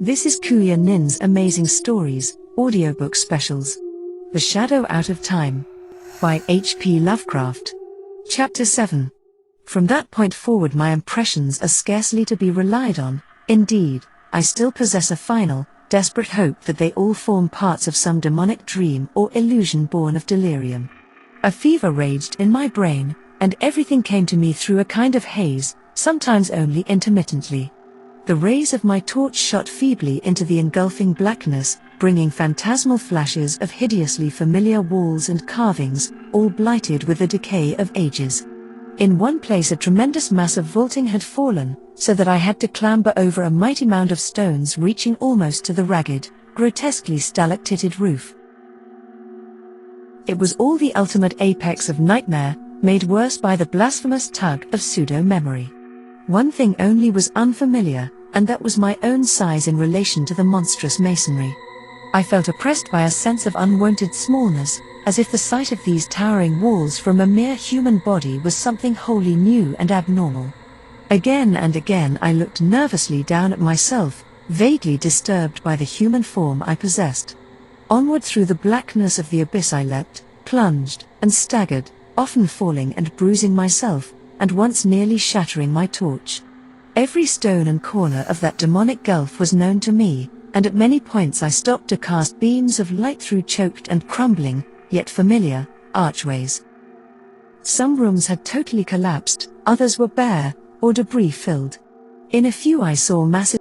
This is Kuya Nin's Amazing Stories, audiobook specials. The Shadow Out of Time. By H.P. Lovecraft. Chapter 7. From that point forward my impressions are scarcely to be relied on. Indeed, I still possess a final, desperate hope that they all form parts of some demonic dream or illusion born of delirium. A fever raged in my brain, and everything came to me through a kind of haze, sometimes only intermittently. The rays of my torch shot feebly into the engulfing blackness, bringing phantasmal flashes of hideously familiar walls and carvings, all blighted with the decay of ages. In one place a tremendous mass of vaulting had fallen, so that I had to clamber over a mighty mound of stones reaching almost to the ragged, grotesquely stalactited roof. It was all the ultimate apex of nightmare, made worse by the blasphemous tug of pseudo-memory. One thing only was unfamiliar, and that was my own size in relation to the monstrous masonry. I felt oppressed by a sense of unwonted smallness, as if the sight of these towering walls from a mere human body was something wholly new and abnormal. Again and again I looked nervously down at myself, vaguely disturbed by the human form I possessed. Onward through the blackness of the abyss I leapt, plunged, and staggered, often falling and bruising myself, and once nearly shattering my torch. Every stone and corner of that demonic gulf was known to me, and at many points I stopped to cast beams of light through choked and crumbling, yet familiar, archways. Some rooms had totally collapsed, others were bare, or debris-filled. In a few I saw masses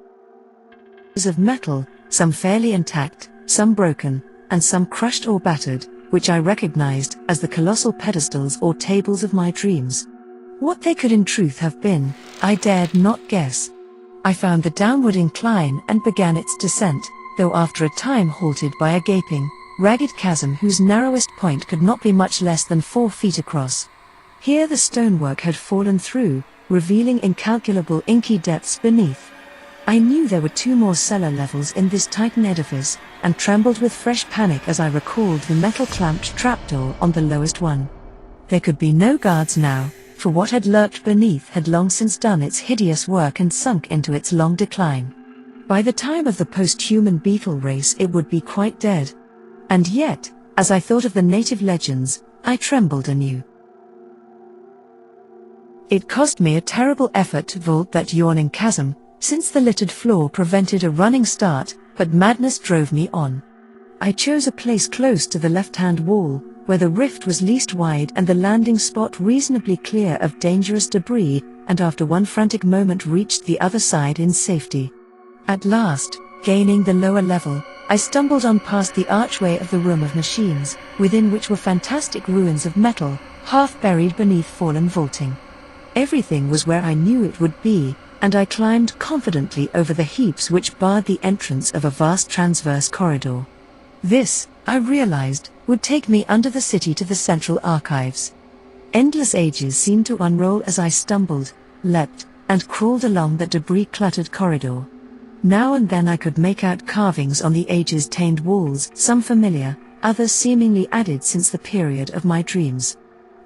of metal, some fairly intact, some broken, and some crushed or battered, which I recognized as the colossal pedestals or tables of my dreams. What they could in truth have been, I dared not guess. I found the downward incline and began its descent, though after a time halted by a gaping, ragged chasm whose narrowest point could not be much less than 4 feet across. Here the stonework had fallen through, revealing incalculable inky depths beneath. I knew there were 2 more cellar levels in this titan edifice, and trembled with fresh panic as I recalled the metal-clamped trapdoor on the lowest one. There could be no guards now, for what had lurked beneath had long since done its hideous work and sunk into its long decline. By the time of the post-human beetle race it would be quite dead. And yet, as I thought of the native legends, I trembled anew. It cost me a terrible effort to vault that yawning chasm, since the littered floor prevented a running start, but madness drove me on. I chose a place close to the left-hand wall, where the rift was least wide and the landing spot reasonably clear of dangerous debris, and after one frantic moment reached the other side in safety. At last, gaining the lower level, I stumbled on past the archway of the room of machines, within which were fantastic ruins of metal, half buried beneath fallen vaulting. Everything was where I knew it would be, and I climbed confidently over the heaps which barred the entrance of a vast transverse corridor. This, I realized, would take me under the city to the central archives. Endless ages seemed to unroll as I stumbled, leapt, and crawled along that debris-cluttered corridor. Now and then I could make out carvings on the ages-tainted walls, some familiar, others seemingly added since the period of my dreams.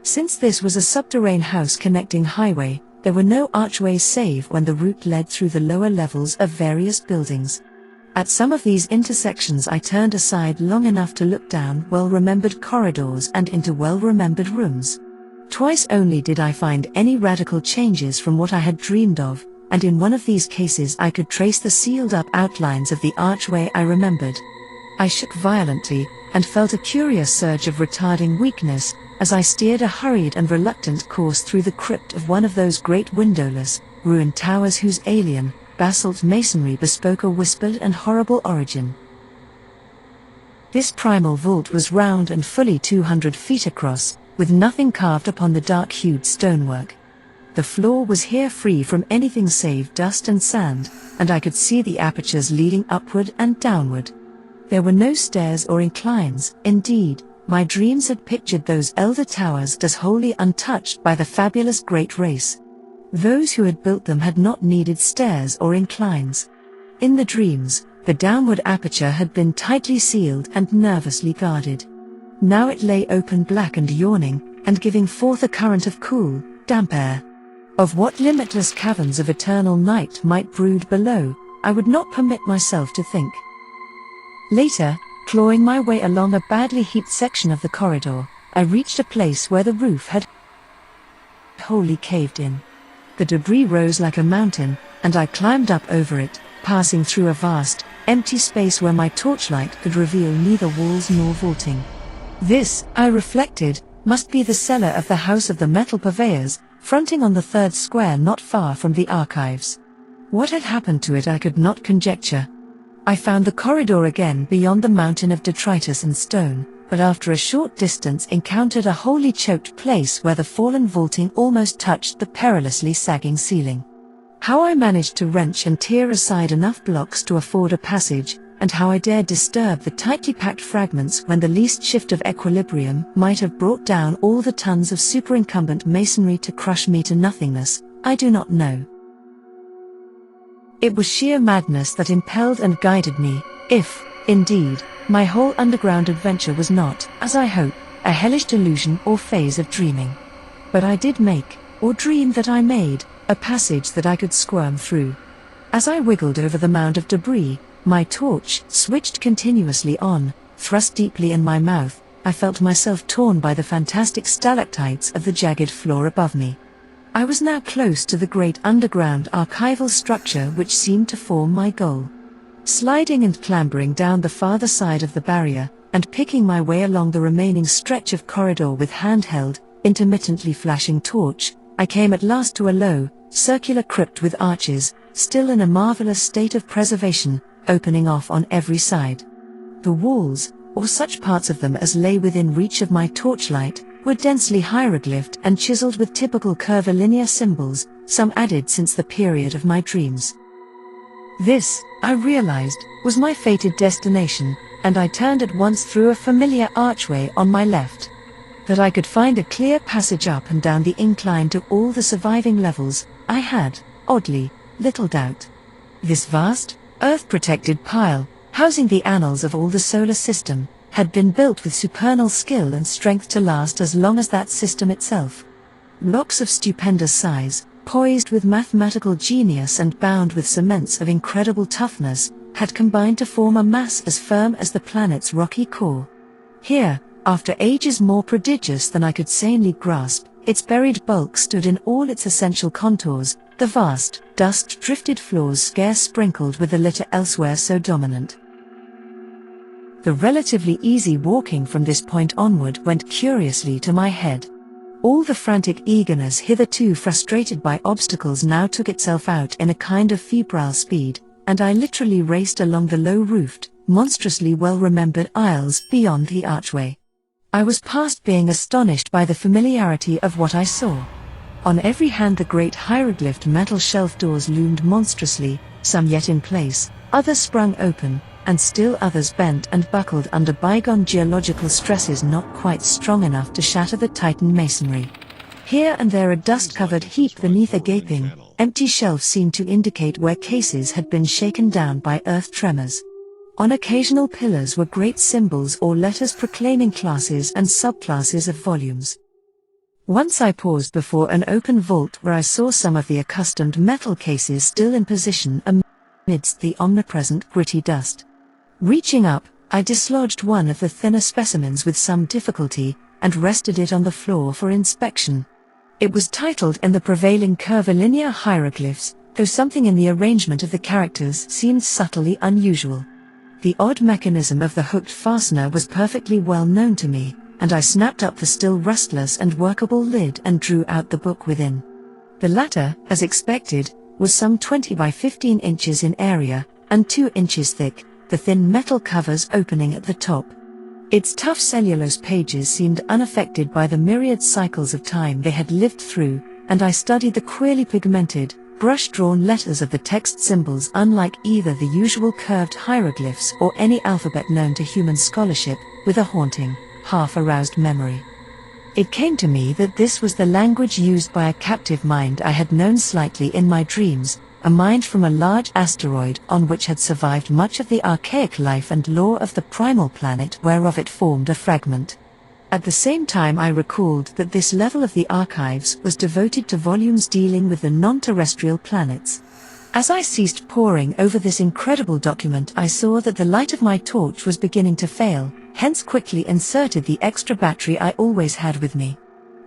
Since this was a subterranean house connecting highway, there were no archways save when the route led through the lower levels of various buildings. At some of these intersections I turned aside long enough to look down well-remembered corridors and into well-remembered rooms. Twice only did I find any radical changes from what I had dreamed of, and in one of these cases I could trace the sealed-up outlines of the archway I remembered. I shook violently, and felt a curious surge of retarding weakness, as I steered a hurried and reluctant course through the crypt of one of those great windowless, ruined towers whose alien, basalt masonry bespoke a whispered and horrible origin. This primal vault was round and fully 200 feet across, with nothing carved upon the dark-hued stonework. The floor was here free from anything save dust and sand, and I could see the apertures leading upward and downward. There were no stairs or inclines. Indeed, my dreams had pictured those elder towers as wholly untouched by the fabulous great race. Those who had built them had not needed stairs or inclines. In the dreams, the downward aperture had been tightly sealed and nervously guarded. Now it lay open, black and yawning, and giving forth a current of cool, damp air. Of what limitless caverns of eternal night might brood below, I would not permit myself to think. Later, clawing my way along a badly heaped section of the corridor, I reached a place where the roof had wholly caved in. The debris rose like a mountain, and I climbed up over it, passing through a vast, empty space where my torchlight could reveal neither walls nor vaulting. This, I reflected, must be the cellar of the House of the Metal Purveyors, fronting on the third square not far from the archives. What had happened to it I could not conjecture. I found the corridor again beyond the mountain of detritus and stone, but after a short distance encountered a wholly choked place where the fallen vaulting almost touched the perilously sagging ceiling. How I managed to wrench and tear aside enough blocks to afford a passage, and how I dared disturb the tightly packed fragments when the least shift of equilibrium might have brought down all the tons of superincumbent masonry to crush me to nothingness, I do not know. It was sheer madness that impelled and guided me, if, indeed, my whole underground adventure was not, as I hope, a hellish delusion or phase of dreaming. But I did make, or dream that I made, a passage that I could squirm through. As I wiggled over the mound of debris, my torch switched continuously on, thrust deeply in my mouth. I felt myself torn by the fantastic stalactites of the jagged floor above me. I was now close to the great underground archival structure which seemed to form my goal. Sliding and clambering down the farther side of the barrier, and picking my way along the remaining stretch of corridor with handheld, intermittently flashing torch, I came at last to a low, circular crypt with arches, still in a marvelous state of preservation, opening off on every side. The walls, or such parts of them as lay within reach of my torchlight, were densely hieroglyphed and chiseled with typical curvilinear symbols, some added since the period of my dreams. This, I realized, was my fated destination, and I turned at once through a familiar archway on my left. That I could find a clear passage up and down the incline to all the surviving levels, I had, oddly, little doubt. This vast, earth-protected pile, housing the annals of all the solar system, had been built with supernal skill and strength to last as long as that system itself. Blocks of stupendous size, poised with mathematical genius and bound with cements of incredible toughness, had combined to form a mass as firm as the planet's rocky core. Here, after ages more prodigious than I could sanely grasp, its buried bulk stood in all its essential contours, the vast, dust-drifted floors scarce sprinkled with the litter elsewhere so dominant. The relatively easy walking from this point onward went curiously to my head. All the frantic eagerness hitherto frustrated by obstacles now took itself out in a kind of febrile speed, and I literally raced along the low-roofed, monstrously well-remembered aisles beyond the archway. I was past being astonished by the familiarity of what I saw. On every hand the great hieroglyphed metal shelf doors loomed monstrously, some yet in place, others sprung open, and still others bent and buckled under bygone geological stresses not quite strong enough to shatter the Titan masonry. Here and there a dust-covered heap beneath a gaping, empty shelf seemed to indicate where cases had been shaken down by earth tremors. On occasional pillars were great symbols or letters proclaiming classes and subclasses of volumes. Once I paused before an open vault where I saw some of the accustomed metal cases still in position amidst the omnipresent gritty dust. Reaching up, I dislodged one of the thinner specimens with some difficulty, and rested it on the floor for inspection. It was titled in the prevailing curvilinear hieroglyphs, though something in the arrangement of the characters seemed subtly unusual. The odd mechanism of the hooked fastener was perfectly well known to me, and I snapped up the still rustless and workable lid and drew out the book within. The latter, as expected, was some 20 by 15 inches in area, and 2 inches thick, the thin metal covers opening at the top. Its tough cellulose pages seemed unaffected by the myriad cycles of time they had lived through, and I studied the queerly pigmented, brush-drawn letters of the text symbols unlike either the usual curved hieroglyphs or any alphabet known to human scholarship, with a haunting, half-aroused memory. It came to me that this was the language used by a captive mind I had known slightly in my dreams, a mind from a large asteroid on which had survived much of the archaic life and lore of the primal planet whereof it formed a fragment. At the same time I recalled that this level of the archives was devoted to volumes dealing with the non-terrestrial planets. As I ceased poring over this incredible document, I saw that the light of my torch was beginning to fail, hence quickly inserted the extra battery I always had with me.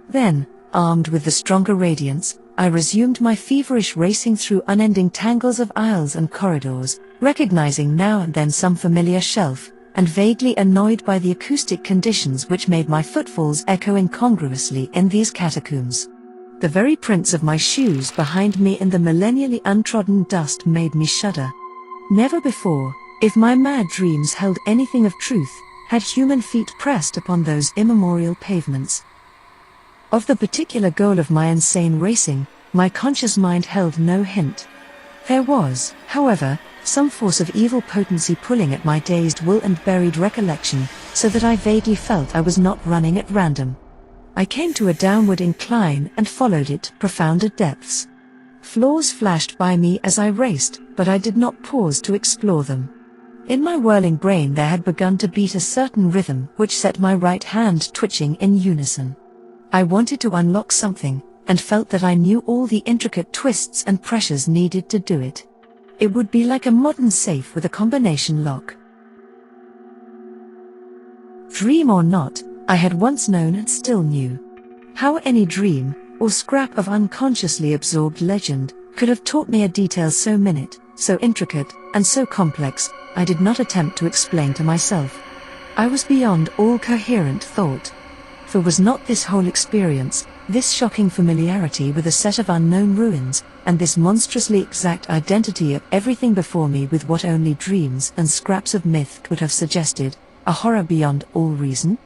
Then, armed with the stronger radiance, I resumed my feverish racing through unending tangles of aisles and corridors, recognizing now and then some familiar shelf, and vaguely annoyed by the acoustic conditions which made my footfalls echo incongruously in these catacombs. The very prints of my shoes behind me in the millennially untrodden dust made me shudder. Never before, if my mad dreams held anything of truth, had human feet pressed upon those immemorial pavements. Of the particular goal of my insane racing, my conscious mind held no hint. There was, however, some force of evil potency pulling at my dazed will and buried recollection, so that I vaguely felt I was not running at random. I came to a downward incline and followed it to profounder depths. Floors flashed by me as I raced, but I did not pause to explore them. In my whirling brain there had begun to beat a certain rhythm which set my right hand twitching in unison. I wanted to unlock something, and felt that I knew all the intricate twists and pressures needed to do it. It would be like a modern safe with a combination lock. Dream or not, I had once known and still knew. How any dream, or scrap of unconsciously absorbed legend, could have taught me a detail so minute, so intricate, and so complex, I did not attempt to explain to myself. I was beyond all coherent thought. For was not this whole experience, this shocking familiarity with a set of unknown ruins, and this monstrously exact identity of everything before me with what only dreams and scraps of myth could have suggested, a horror beyond all reason?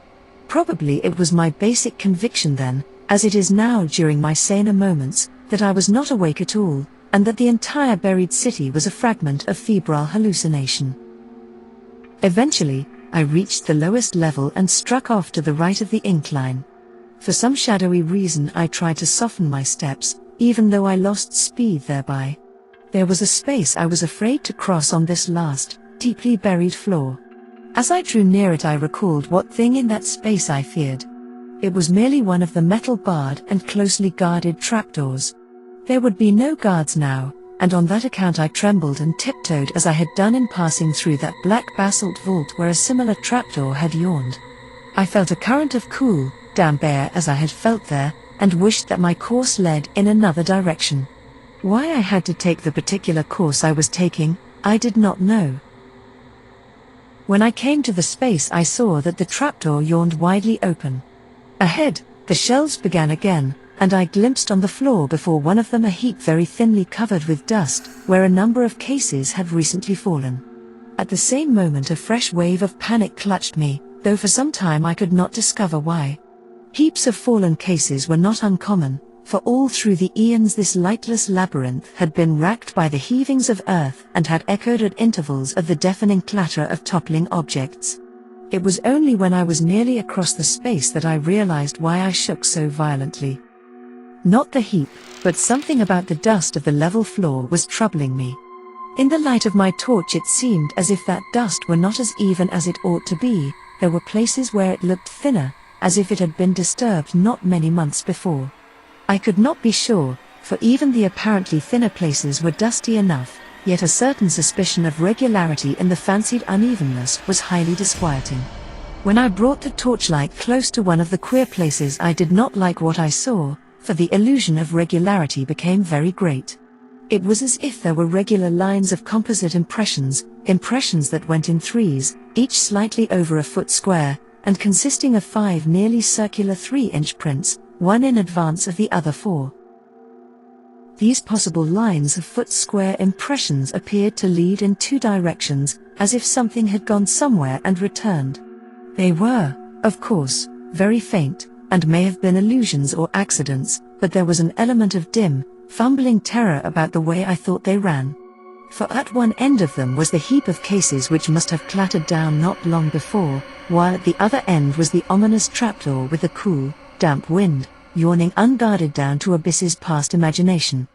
Probably it was my basic conviction then, as it is now during my saner moments, that I was not awake at all, and that the entire buried city was a fragment of febrile hallucination. Eventually, I reached the lowest level and struck off to the right of the incline. For some shadowy reason I tried to soften my steps, even though I lost speed thereby. There was a space I was afraid to cross on this last, deeply buried floor. As I drew near it I recalled what thing in that space I feared. It was merely one of the metal barred and closely guarded trapdoors. There would be no guards now, and on that account I trembled and tiptoed as I had done in passing through that black basalt vault where a similar trapdoor had yawned. I felt a current of cool, damp air as I had felt there, and wished that my course led in another direction. Why I had to take the particular course I was taking, I did not know. When I came to the space I saw that the trapdoor yawned widely open. Ahead, the shelves began again, and I glimpsed on the floor before one of them a heap very thinly covered with dust, where a number of cases had recently fallen. At the same moment a fresh wave of panic clutched me, though for some time I could not discover why. Heaps of fallen cases were not uncommon, for all through the eons this lightless labyrinth had been racked by the heavings of earth and had echoed at intervals of the deafening clatter of toppling objects. It was only when I was nearly across the space that I realized why I shook so violently. Not the heap, but something about the dust of the level floor was troubling me. In the light of my torch it seemed as if that dust were not as even as it ought to be. There were places where it looked thinner, as if it had been disturbed not many months before. I could not be sure, for even the apparently thinner places were dusty enough, yet a certain suspicion of regularity in the fancied unevenness was highly disquieting. When I brought the torchlight close to one of the queer places I did not like what I saw, for the illusion of regularity became very great. It was as if there were regular lines of composite impressions that went in threes, each slightly over a foot square, and consisting of 5 nearly circular 3-inch prints, one in advance of the other 4. These possible lines of foot-square impressions appeared to lead in 2 directions, as if something had gone somewhere and returned. They were, of course, very faint, and may have been illusions or accidents, but there was an element of dim, fumbling terror about the way I thought they ran. For at one end of them was the heap of cases which must have clattered down not long before, while at the other end was the ominous trapdoor with the cool, damp wind, yawning unguarded down to abysses past imagination.